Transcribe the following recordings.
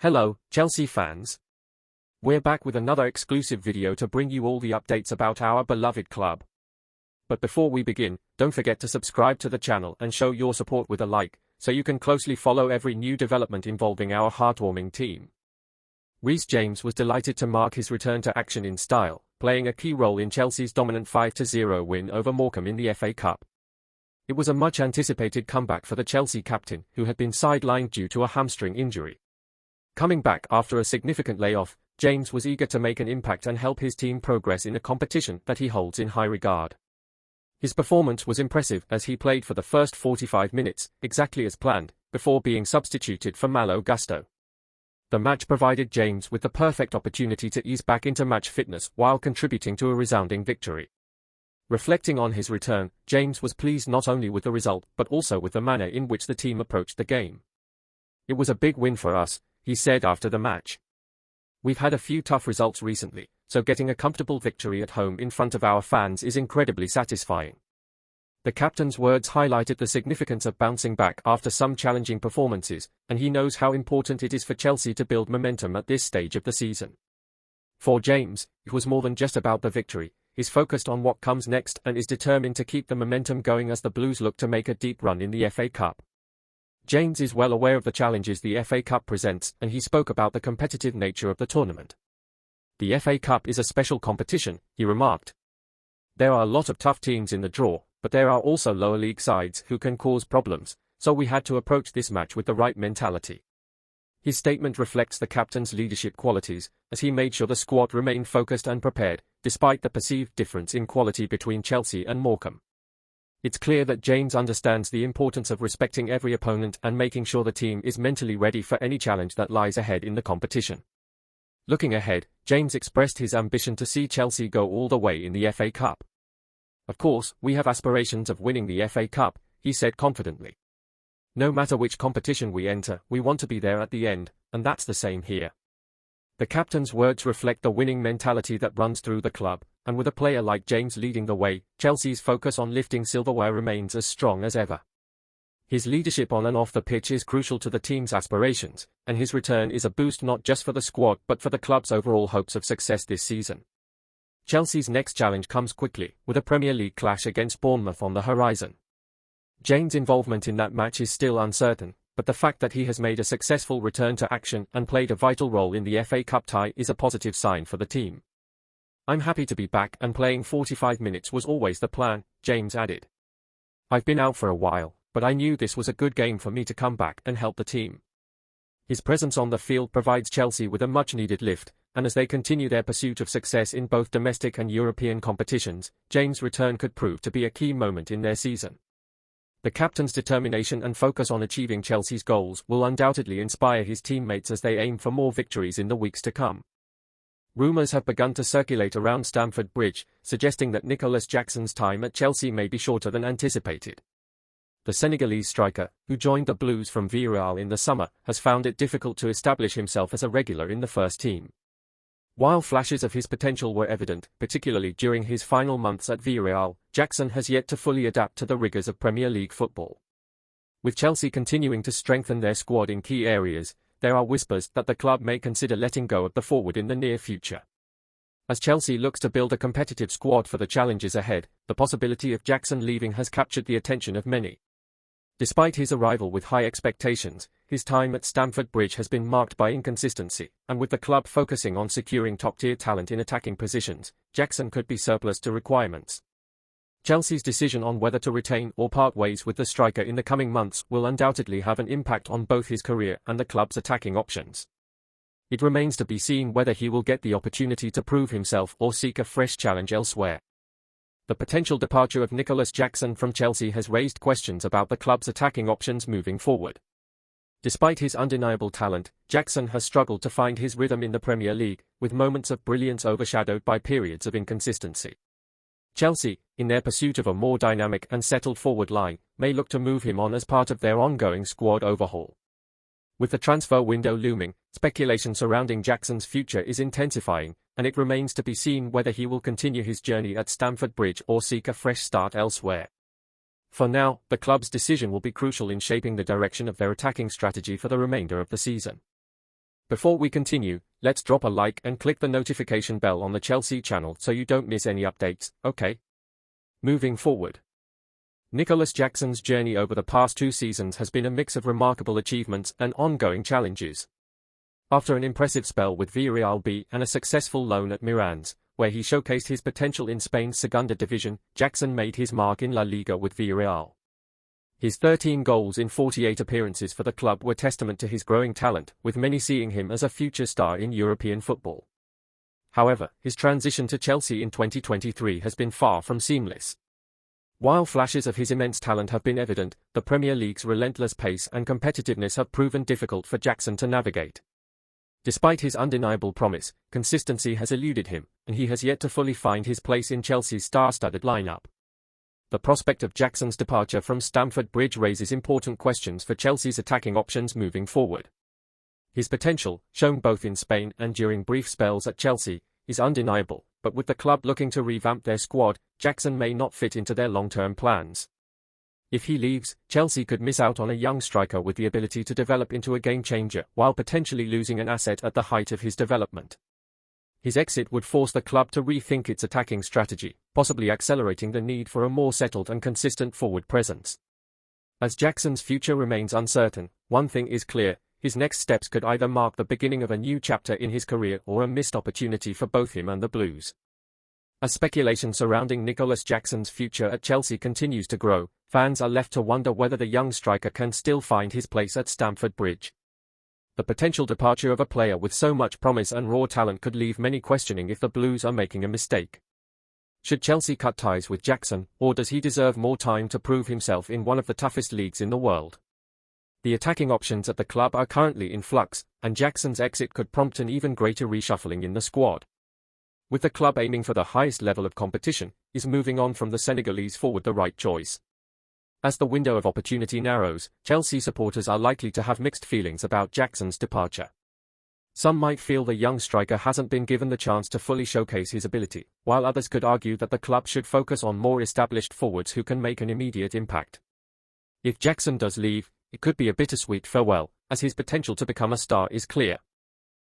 Hello, Chelsea fans. We're back with another exclusive video to bring you all the updates about our beloved club. But before we begin, don't forget to subscribe to the channel and show your support with a like, so you can closely follow every new development involving our heartwarming team. Reece James was delighted to mark his return to action in style, playing a key role in Chelsea's dominant 5-0 win over Morecambe in the FA Cup. It was a much-anticipated comeback for the Chelsea captain, who had been sidelined due to a hamstring injury. Coming back after a significant layoff, James was eager to make an impact and help his team progress in a competition that he holds in high regard. His performance was impressive as he played for the first 45 minutes, exactly as planned, before being substituted for Malo Gusto. The match provided James with the perfect opportunity to ease back into match fitness while contributing to a resounding victory. Reflecting on his return, James was pleased not only with the result but also with the manner in which the team approached the game. "It was a big win for us," he said after the match. "We've had a few tough results recently, so getting a comfortable victory at home in front of our fans is incredibly satisfying." The captain's words highlighted the significance of bouncing back after some challenging performances, and he knows how important it is for Chelsea to build momentum at this stage of the season. For James, it was more than just about the victory. He's focused on what comes next and is determined to keep the momentum going as the Blues look to make a deep run in the FA Cup. James is well aware of the challenges the FA Cup presents, and he spoke about the competitive nature of the tournament. "The FA Cup is a special competition," he remarked. "There are a lot of tough teams in the draw, but there are also lower league sides who can cause problems, so we had to approach this match with the right mentality." His statement reflects the captain's leadership qualities, as he made sure the squad remained focused and prepared, despite the perceived difference in quality between Chelsea and Morecambe. It's clear that James understands the importance of respecting every opponent and making sure the team is mentally ready for any challenge that lies ahead in the competition. Looking ahead, James expressed his ambition to see Chelsea go all the way in the FA Cup. "Of course, we have aspirations of winning the FA Cup," he said confidently. "No matter which competition we enter, we want to be there at the end, and that's the same here." The captain's words reflect the winning mentality that runs through the club, and with a player like James leading the way, Chelsea's focus on lifting silverware remains as strong as ever. His leadership on and off the pitch is crucial to the team's aspirations, and his return is a boost not just for the squad but for the club's overall hopes of success this season. Chelsea's next challenge comes quickly, with a Premier League clash against Bournemouth on the horizon. James' involvement in that match is still uncertain, but the fact that he has made a successful return to action and played a vital role in the FA Cup tie is a positive sign for the team. "I'm happy to be back, and playing 45 minutes was always the plan," James added. "I've been out for a while, but I knew this was a good game for me to come back and help the team." His presence on the field provides Chelsea with a much-needed lift, and as they continue their pursuit of success in both domestic and European competitions, James' return could prove to be a key moment in their season. The captain's determination and focus on achieving Chelsea's goals will undoubtedly inspire his teammates as they aim for more victories in the weeks to come. Rumours have begun to circulate around Stamford Bridge, suggesting that Nicolas Jackson's time at Chelsea may be shorter than anticipated. The Senegalese striker, who joined the Blues from Villarreal in the summer, has found it difficult to establish himself as a regular in the first team. While flashes of his potential were evident, particularly during his final months at Villarreal, Jackson has yet to fully adapt to the rigours of Premier League football. With Chelsea continuing to strengthen their squad in key areas, there are whispers that the club may consider letting go of the forward in the near future. As Chelsea looks to build a competitive squad for the challenges ahead, the possibility of Jackson leaving has captured the attention of many. Despite his arrival with high expectations, his time at Stamford Bridge has been marked by inconsistency, and with the club focusing on securing top-tier talent in attacking positions, Jackson could be surplus to requirements. Chelsea's decision on whether to retain or part ways with the striker in the coming months will undoubtedly have an impact on both his career and the club's attacking options. It remains to be seen whether he will get the opportunity to prove himself or seek a fresh challenge elsewhere. The potential departure of Nicolas Jackson from Chelsea has raised questions about the club's attacking options moving forward. Despite his undeniable talent, Jackson has struggled to find his rhythm in the Premier League, with moments of brilliance overshadowed by periods of inconsistency. Chelsea, in their pursuit of a more dynamic and settled forward line, may look to move him on as part of their ongoing squad overhaul. With the transfer window looming, speculation surrounding Jackson's future is intensifying, and it remains to be seen whether he will continue his journey at Stamford Bridge or seek a fresh start elsewhere. For now, the club's decision will be crucial in shaping the direction of their attacking strategy for the remainder of the season. Before we continue, let's drop a like and click the notification bell on the Chelsea channel so you don't miss any updates, okay? Moving forward. Nicolas Jackson's journey over the past 2 seasons has been a mix of remarkable achievements and ongoing challenges. After an impressive spell with Villarreal B and a successful loan at Mirandés, where he showcased his potential in Spain's Segunda Division, Jackson made his mark in La Liga with Villarreal. His 13 goals in 48 appearances for the club were testament to his growing talent, with many seeing him as a future star in European football. However, his transition to Chelsea in 2023 has been far from seamless. While flashes of his immense talent have been evident, the Premier League's relentless pace and competitiveness have proven difficult for Jackson to navigate. Despite his undeniable promise, consistency has eluded him, and he has yet to fully find his place in Chelsea's star-studded lineup. The prospect of Jackson's departure from Stamford Bridge raises important questions for Chelsea's attacking options moving forward. His potential, shown both in Spain and during brief spells at Chelsea, is undeniable, but with the club looking to revamp their squad, Jackson may not fit into their long-term plans. If he leaves, Chelsea could miss out on a young striker with the ability to develop into a game-changer, while potentially losing an asset at the height of his development. His exit would force the club to rethink its attacking strategy, possibly accelerating the need for a more settled and consistent forward presence. As Jackson's future remains uncertain, one thing is clear: his next steps could either mark the beginning of a new chapter in his career or a missed opportunity for both him and the Blues. As speculation surrounding Nicolas Jackson's future at Chelsea continues to grow, fans are left to wonder whether the young striker can still find his place at Stamford Bridge. The potential departure of a player with so much promise and raw talent could leave many questioning if the Blues are making a mistake. Should Chelsea cut ties with Jackson, or does he deserve more time to prove himself in one of the toughest leagues in the world? The attacking options at the club are currently in flux, and Jackson's exit could prompt an even greater reshuffling in the squad. With the club aiming for the highest level of competition, is moving on from the Senegalese forward the right choice? As the window of opportunity narrows, Chelsea supporters are likely to have mixed feelings about Jackson's departure. Some might feel the young striker hasn't been given the chance to fully showcase his ability, while others could argue that the club should focus on more established forwards who can make an immediate impact. If Jackson does leave, it could be a bittersweet farewell, as his potential to become a star is clear.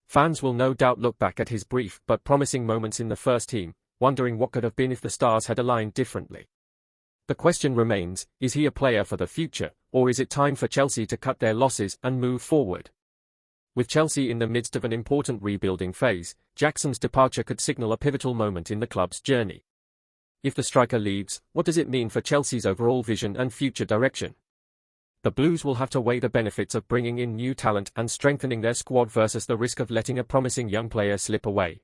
Fans will no doubt look back at his brief but promising moments in the first team, wondering what could have been if the stars had aligned differently. The question remains, is he a player for the future, or is it time for Chelsea to cut their losses and move forward? With Chelsea in the midst of an important rebuilding phase, Jackson's departure could signal a pivotal moment in the club's journey. If the striker leaves, what does it mean for Chelsea's overall vision and future direction? The Blues will have to weigh the benefits of bringing in new talent and strengthening their squad versus the risk of letting a promising young player slip away.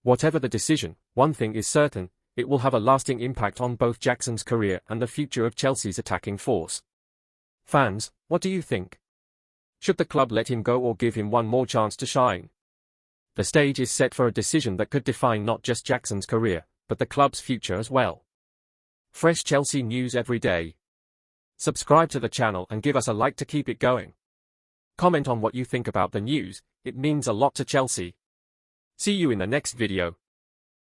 Whatever the decision, one thing is certain: it will have a lasting impact on both Jackson's career and the future of Chelsea's attacking force. Fans, what do you think? Should the club let him go or give him one more chance to shine? The stage is set for a decision that could define not just Jackson's career, but the club's future as well. Fresh Chelsea news every day. Subscribe to the channel and give us a like to keep it going. Comment on what you think about the news, it means a lot to Chelsea. See you in the next video.